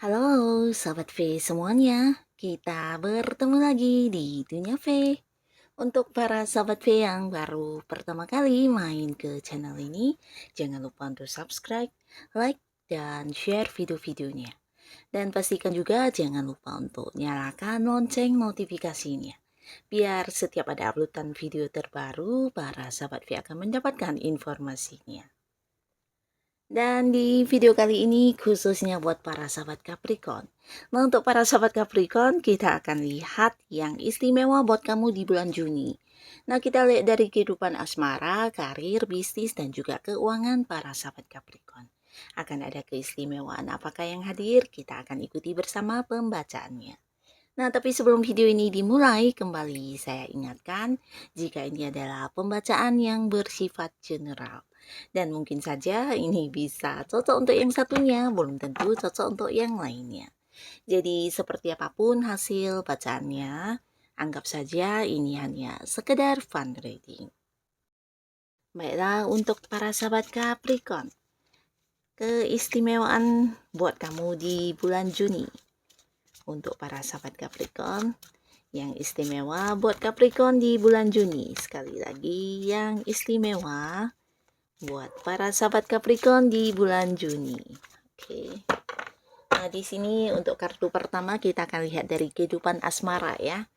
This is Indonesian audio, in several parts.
Halo Sobat V semuanya, kita bertemu lagi di Dunia V. Untuk para Sobat V yang baru pertama kali main ke channel ini, jangan lupa untuk subscribe, like, dan share video-videonya. Dan pastikan juga jangan lupa untuk nyalakan lonceng notifikasinya. Biar setiap ada uploadan video terbaru, para Sobat V akan mendapatkan informasinya. Dan di video kali ini khususnya buat para sahabat Capricorn. Nah, untuk para sahabat Capricorn, kita akan lihat yang istimewa buat kamu di bulan Juni. Nah, kita lihat dari kehidupan asmara, karir, bisnis, dan juga keuangan para sahabat Capricorn. Akan ada keistimewaan apakah yang hadir? Kita akan ikuti bersama pembacaannya. Nah, tapi sebelum video ini dimulai, kembali saya ingatkan jika ini adalah pembacaan yang bersifat general. Dan mungkin saja ini bisa cocok untuk yang satunya, belum tentu cocok untuk yang lainnya. Jadi seperti apapun hasil bacaannya, anggap saja ini hanya sekedar fun reading. Baiklah, untuk para sahabat Capricorn, keistimewaan buat kamu di bulan Juni. Untuk para sahabat Capricorn, yang istimewa buat Capricorn di bulan Juni. Sekali lagi, yang istimewa buat para sahabat Capricorn di bulan Juni. Oke. Nah, di sini untuk kartu pertama kita akan lihat dari kehidupan asmara ya.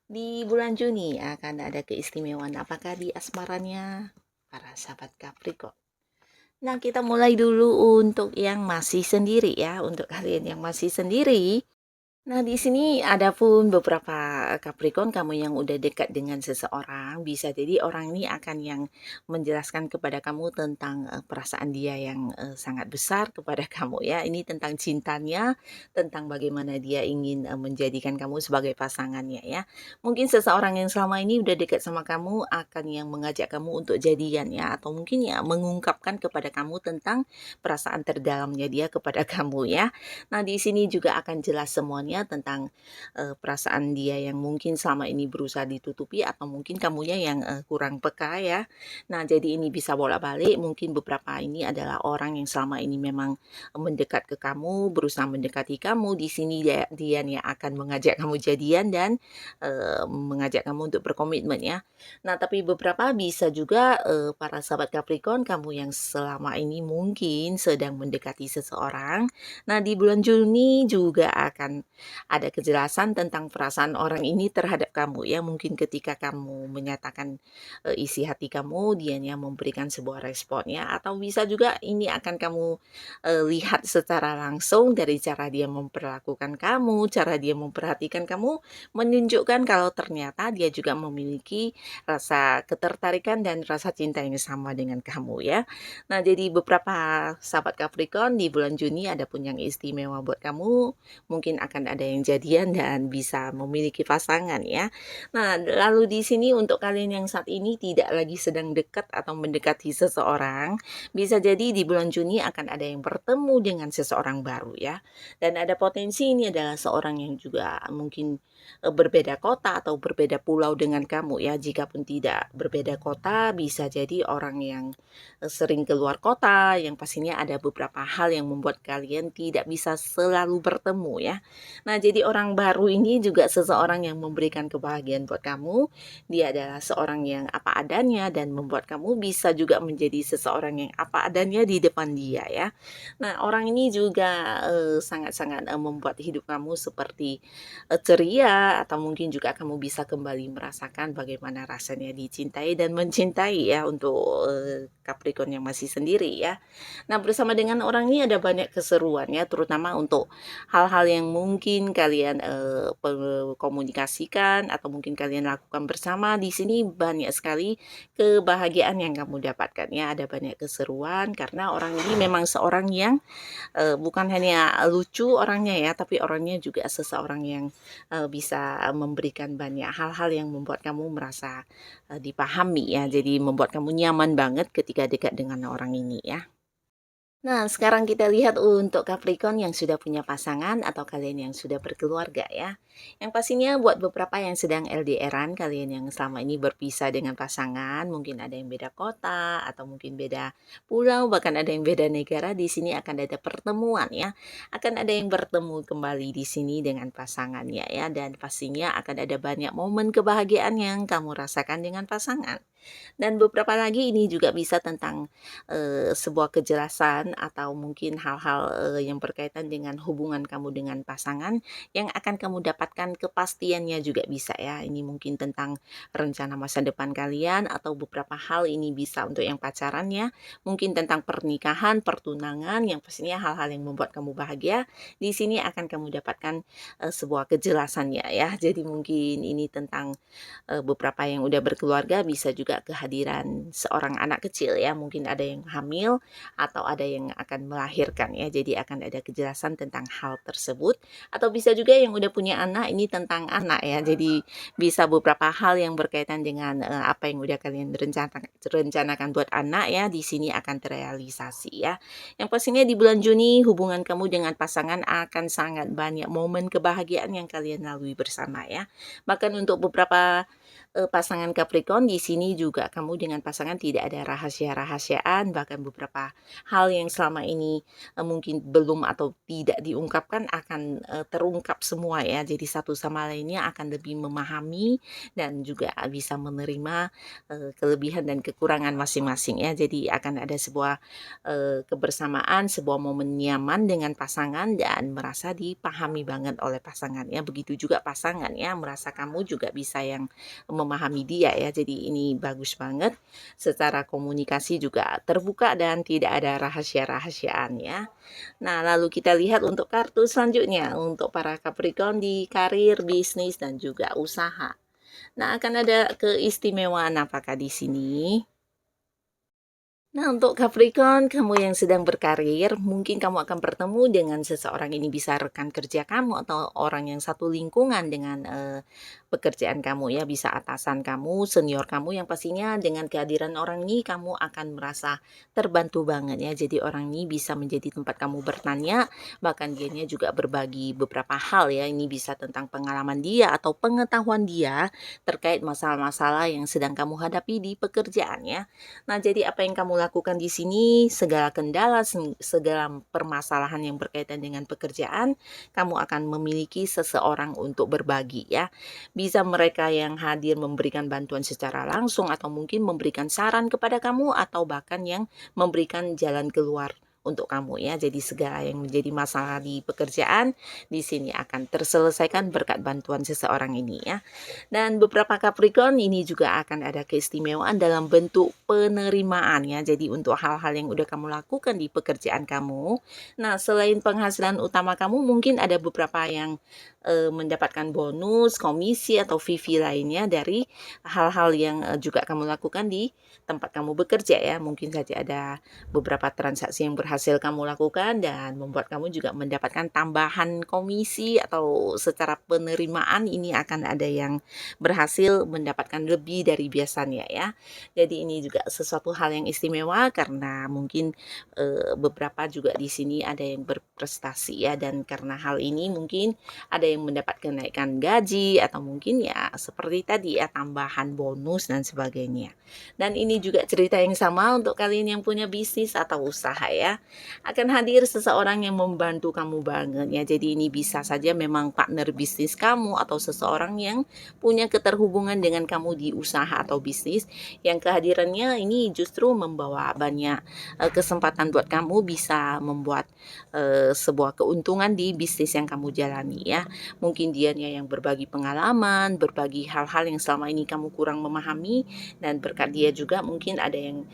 Di bulan Juni akan ada keistimewaan apakah di asmaranya para sahabat Capricorn. Nah, kita mulai dulu untuk yang masih sendiri ya. Untuk kalian yang masih sendiri, nah, di sini ada pun beberapa Capricorn kamu yang udah dekat dengan seseorang, bisa jadi orang ini akan yang menjelaskan kepada kamu tentang perasaan dia yang sangat besar kepada kamu ya. Ini tentang cintanya, tentang bagaimana dia ingin menjadikan kamu sebagai pasangannya ya. Mungkin seseorang yang selama ini udah dekat sama kamu akan yang mengajak kamu untuk jadian ya, atau mungkin ya mengungkapkan kepada kamu tentang perasaan terdalamnya dia kepada kamu ya. Nah, di sini juga akan jelas semuanya tentang perasaan dia yang mungkin selama ini berusaha ditutupi atau mungkin kamunya yang kurang peka ya. Nah, jadi ini bisa bolak-balik, mungkin beberapa ini adalah orang yang selama ini memang mendekat ke kamu, berusaha mendekati kamu. Di sini dia yang akan mengajak kamu jadian dan mengajak kamu untuk berkomitmen ya. Nah, tapi beberapa bisa juga para sahabat Capricorn kamu yang selama ini mungkin sedang mendekati seseorang. Nah, di bulan Juni juga akan ada kejelasan tentang perasaan orang ini terhadap kamu ya. Mungkin ketika kamu menyatakan isi hati kamu, dianya memberikan sebuah respon ya, atau bisa juga ini akan kamu lihat secara langsung dari cara dia memperlakukan kamu, cara dia memperhatikan kamu, menunjukkan kalau ternyata dia juga memiliki rasa ketertarikan dan rasa cinta yang sama dengan kamu ya. Nah, jadi beberapa sahabat Capricorn di bulan Juni ada pun yang istimewa buat kamu, mungkin akan ada yang jadian dan bisa memiliki pasangan ya. Nah, lalu di sini untuk kalian yang saat ini tidak lagi sedang dekat atau mendekati seseorang, bisa jadi di bulan Juni akan ada yang bertemu dengan seseorang baru ya. Dan ada potensi ini adalah seorang yang juga mungkin berbeda kota atau berbeda pulau dengan kamu ya. Jikapun tidak berbeda kota, bisa jadi orang yang sering keluar kota, yang pastinya ada beberapa hal yang membuat kalian tidak bisa selalu bertemu ya. Nah, jadi orang baru ini juga seseorang yang memberikan kebahagiaan buat kamu. Dia adalah seorang yang apa adanya dan membuat kamu bisa juga menjadi seseorang yang apa adanya di depan dia ya. Nah, orang ini juga sangat-sangat membuat hidup kamu seperti ceria, atau mungkin juga kamu bisa kembali merasakan bagaimana rasanya dicintai dan mencintai ya untuk Capricorn yang masih sendiri ya. Nah, bersama dengan orang ini ada banyak keseruan ya, terutama untuk hal-hal yang mungkin mungkin kalian komunikasikan atau mungkin kalian lakukan bersama, di sini banyak sekali kebahagiaan yang kamu dapatkan ya. Ada banyak keseruan karena orang ini memang seorang yang bukan hanya lucu orangnya ya, tapi orangnya juga seseorang yang bisa memberikan banyak hal-hal yang membuat kamu merasa dipahami ya. Jadi membuat kamu nyaman banget ketika dekat dengan orang ini ya. Nah, sekarang kita lihat untuk Capricorn yang sudah punya pasangan atau kalian yang sudah berkeluarga ya. Yang pastinya buat beberapa yang sedang LDRan, kalian yang selama ini berpisah dengan pasangan, mungkin ada yang beda kota atau mungkin beda pulau, bahkan ada yang beda negara, di sini akan ada pertemuan ya. Akan ada yang bertemu kembali di sini dengan pasangannya ya, dan pastinya akan ada banyak momen kebahagiaan yang kamu rasakan dengan pasangan. Dan beberapa lagi ini juga bisa tentang sebuah kejelasan atau mungkin hal-hal yang berkaitan dengan hubungan kamu dengan pasangan yang akan kamu dapatkan kepastiannya juga bisa ya. Ini mungkin tentang rencana masa depan kalian atau beberapa hal ini bisa untuk yang pacaran ya. Mungkin tentang pernikahan, pertunangan yang pastinya hal-hal yang membuat kamu bahagia. Di sini akan kamu dapatkan sebuah kejelasannya ya. Jadi mungkin ini tentang beberapa yang udah berkeluarga, bisa juga kehadiran seorang anak kecil ya, mungkin ada yang hamil atau ada yang akan melahirkan ya, jadi akan ada kejelasan tentang hal tersebut. Atau bisa juga yang udah punya anak, ini tentang anak ya, jadi bisa beberapa hal yang berkaitan dengan apa yang udah kalian rencanakan buat anak ya, di sini akan terrealisasi ya. Yang pastinya di bulan Juni hubungan kamu dengan pasangan akan sangat banyak momen kebahagiaan yang kalian lalui bersama ya. Bahkan untuk beberapa pasangan Capricorn, di sini juga kamu dengan pasangan tidak ada rahasia-rahasiaan, bahkan beberapa hal yang selama ini mungkin belum atau tidak diungkapkan akan terungkap semua ya. Jadi satu sama lainnya akan lebih memahami dan juga bisa menerima kelebihan dan kekurangan masing-masing ya. Jadi akan ada sebuah kebersamaan, sebuah momen nyaman dengan pasangan dan merasa dipahami banget oleh pasangan ya. Begitu juga pasangan ya, merasa kamu juga bisa yang memahami dia ya. Jadi ini bagus banget. Secara komunikasi juga terbuka dan tidak ada rahasia-rahasiaan ya. Nah, lalu kita lihat untuk kartu selanjutnya untuk para Capricorn di karir, bisnis dan juga usaha. Nah, akan ada keistimewaan apakah di sini? Nah, untuk Capricorn, kamu yang sedang berkarir, mungkin kamu akan bertemu dengan seseorang, ini bisa rekan kerja kamu atau orang yang satu lingkungan dengan pekerjaan kamu ya, bisa atasan kamu, senior kamu, yang pastinya dengan kehadiran orang ini kamu akan merasa terbantu banget ya. Jadi orang ini bisa menjadi tempat kamu bertanya, bahkan dianya juga berbagi beberapa hal ya. Ini bisa tentang pengalaman dia atau pengetahuan dia terkait masalah-masalah yang sedang kamu hadapi di pekerjaan ya. Nah, jadi apa yang kamu lakukan di sini, segala kendala, segala permasalahan yang berkaitan dengan pekerjaan, kamu akan memiliki seseorang untuk berbagi ya. Bisa mereka yang hadir memberikan bantuan secara langsung atau mungkin memberikan saran kepada kamu atau bahkan yang memberikan jalan keluar untuk kamu ya. Jadi segala yang menjadi masalah di pekerjaan di sini akan terselesaikan berkat bantuan seseorang ini ya. Dan beberapa Capricorn ini juga akan ada keistimewaan dalam bentuk penerimaan ya. Jadi untuk hal-hal yang udah kamu lakukan di pekerjaan kamu, nah selain penghasilan utama kamu, mungkin ada beberapa yang mendapatkan bonus, komisi atau fee lainnya dari hal-hal yang juga kamu lakukan di tempat kamu bekerja ya. Mungkin saja ada beberapa transaksi yang berhasil kamu lakukan dan membuat kamu juga mendapatkan tambahan komisi atau secara penerimaan ini akan ada yang berhasil mendapatkan lebih dari biasanya ya. Jadi ini juga sesuatu hal yang istimewa karena mungkin beberapa juga di sini ada yang berprestasi ya, dan karena hal ini mungkin ada yang mendapat kenaikan gaji atau mungkin ya seperti tadi ya, tambahan bonus dan sebagainya. Dan ini juga cerita yang sama untuk kalian yang punya bisnis atau usaha ya. Akan hadir seseorang yang membantu kamu banget ya. Jadi ini bisa saja memang partner bisnis kamu atau seseorang yang punya keterhubungan dengan kamu di usaha atau bisnis, yang kehadirannya ini justru membawa banyak kesempatan buat kamu bisa membuat sebuah keuntungan di bisnis yang kamu jalani ya. Mungkin dianya yang berbagi pengalaman, berbagi hal-hal yang selama ini kamu kurang memahami, dan berkat dia juga mungkin ada yang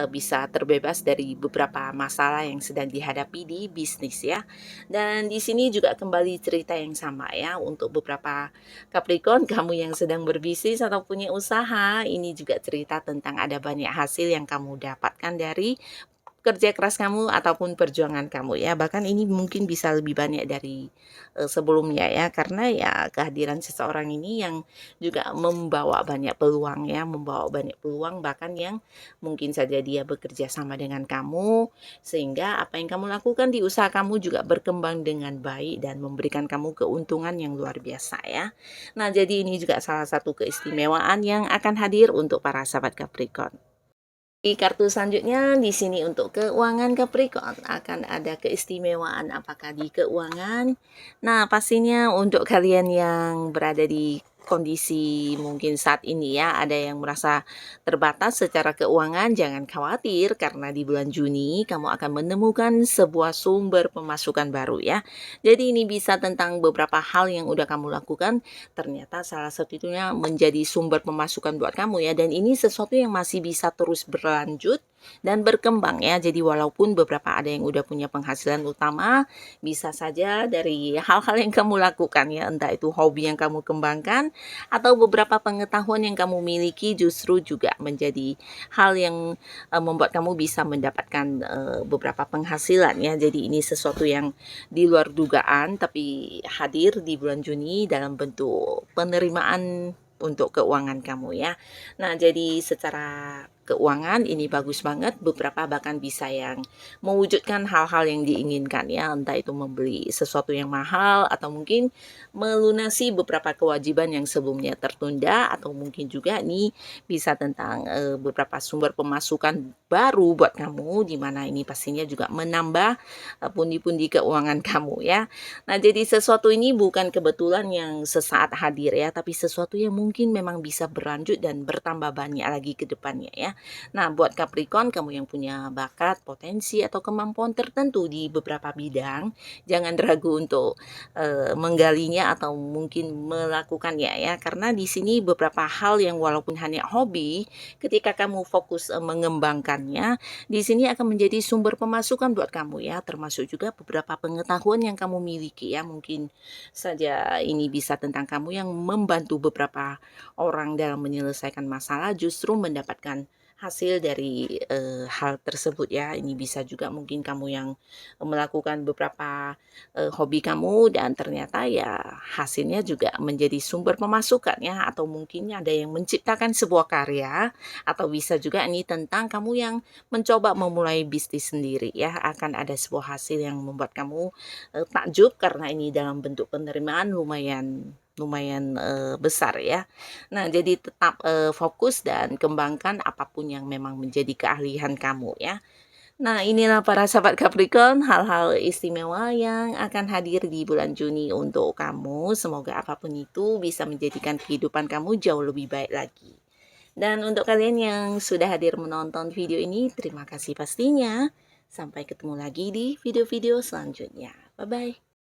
bisa terbebas dari beberapa masalah yang sedang dihadapi di bisnis ya. Dan di sini juga kembali cerita yang sama ya untuk beberapa Capricorn, kamu yang sedang berbisnis atau punya usaha, ini juga cerita tentang ada banyak hasil yang kamu dapatkan dari kerja keras kamu ataupun perjuangan kamu ya. Bahkan ini mungkin bisa lebih banyak dari sebelumnya ya, karena ya kehadiran seseorang ini yang juga membawa banyak peluang ya, membawa banyak peluang bahkan yang mungkin saja dia bekerja sama dengan kamu, sehingga apa yang kamu lakukan di usaha kamu juga berkembang dengan baik dan memberikan kamu keuntungan yang luar biasa ya. Nah, jadi ini juga salah satu keistimewaan yang akan hadir untuk para sahabat Capricorn. Di kartu selanjutnya di sini untuk keuangan Capricorn akan ada keistimewaan apakah di keuangan. Nah, pastinya untuk kalian yang berada di kondisi mungkin saat ini ya, ada yang merasa terbatas secara keuangan, jangan khawatir karena di bulan Juni kamu akan menemukan sebuah sumber pemasukan baru ya. Jadi ini bisa tentang beberapa hal yang udah kamu lakukan, ternyata salah satunya menjadi sumber pemasukan buat kamu ya, dan ini sesuatu yang masih bisa terus berlanjut dan berkembang ya. Jadi walaupun beberapa ada yang udah punya penghasilan utama, bisa saja dari hal-hal yang kamu lakukan ya, entah itu hobi yang kamu kembangkan atau beberapa pengetahuan yang kamu miliki justru juga menjadi hal yang membuat kamu bisa mendapatkan beberapa penghasilan ya. Jadi ini sesuatu yang di luar dugaan tapi hadir di bulan Juni dalam bentuk penerimaan untuk keuangan kamu ya. Nah, jadi secara keuangan ini bagus banget, beberapa bahkan bisa yang mewujudkan hal-hal yang diinginkan ya, entah itu membeli sesuatu yang mahal atau mungkin melunasi beberapa kewajiban yang sebelumnya tertunda, atau mungkin juga nih bisa tentang beberapa sumber pemasukan baru buat kamu, di mana ini pastinya juga menambah pundi-pundi keuangan kamu ya. Nah, jadi sesuatu ini bukan kebetulan yang sesaat hadir ya, tapi sesuatu yang mungkin memang bisa berlanjut dan bertambah banyak lagi ke depannya ya. Nah, buat Capricorn, kamu yang punya bakat, potensi, atau kemampuan tertentu di beberapa bidang, jangan ragu untuk menggalinya atau mungkin melakukannya ya, karena di sini beberapa hal yang walaupun hanya hobi, ketika kamu fokus mengembangkannya, di sini akan menjadi sumber pemasukan buat kamu ya, termasuk juga beberapa pengetahuan yang kamu miliki ya. Mungkin saja ini bisa tentang kamu yang membantu beberapa orang dalam menyelesaikan masalah, justru mendapatkan hasil dari hal tersebut ya. Ini bisa juga mungkin kamu yang melakukan beberapa hobi kamu dan ternyata ya hasilnya juga menjadi sumber pemasukan ya, atau mungkin ada yang menciptakan sebuah karya, atau bisa juga ini tentang kamu yang mencoba memulai bisnis sendiri ya, akan ada sebuah hasil yang membuat kamu takjub karena ini dalam bentuk penerimaan lumayan besar ya. Nah, jadi tetap fokus dan kembangkan apapun yang memang menjadi keahlian kamu ya. Nah, inilah para sahabat Capricorn, hal-hal istimewa yang akan hadir di bulan Juni untuk kamu. Semoga apapun itu bisa menjadikan kehidupan kamu jauh lebih baik lagi. Dan untuk kalian yang sudah hadir menonton video ini, terima kasih pastinya. Sampai ketemu lagi di video-video selanjutnya. Bye-bye.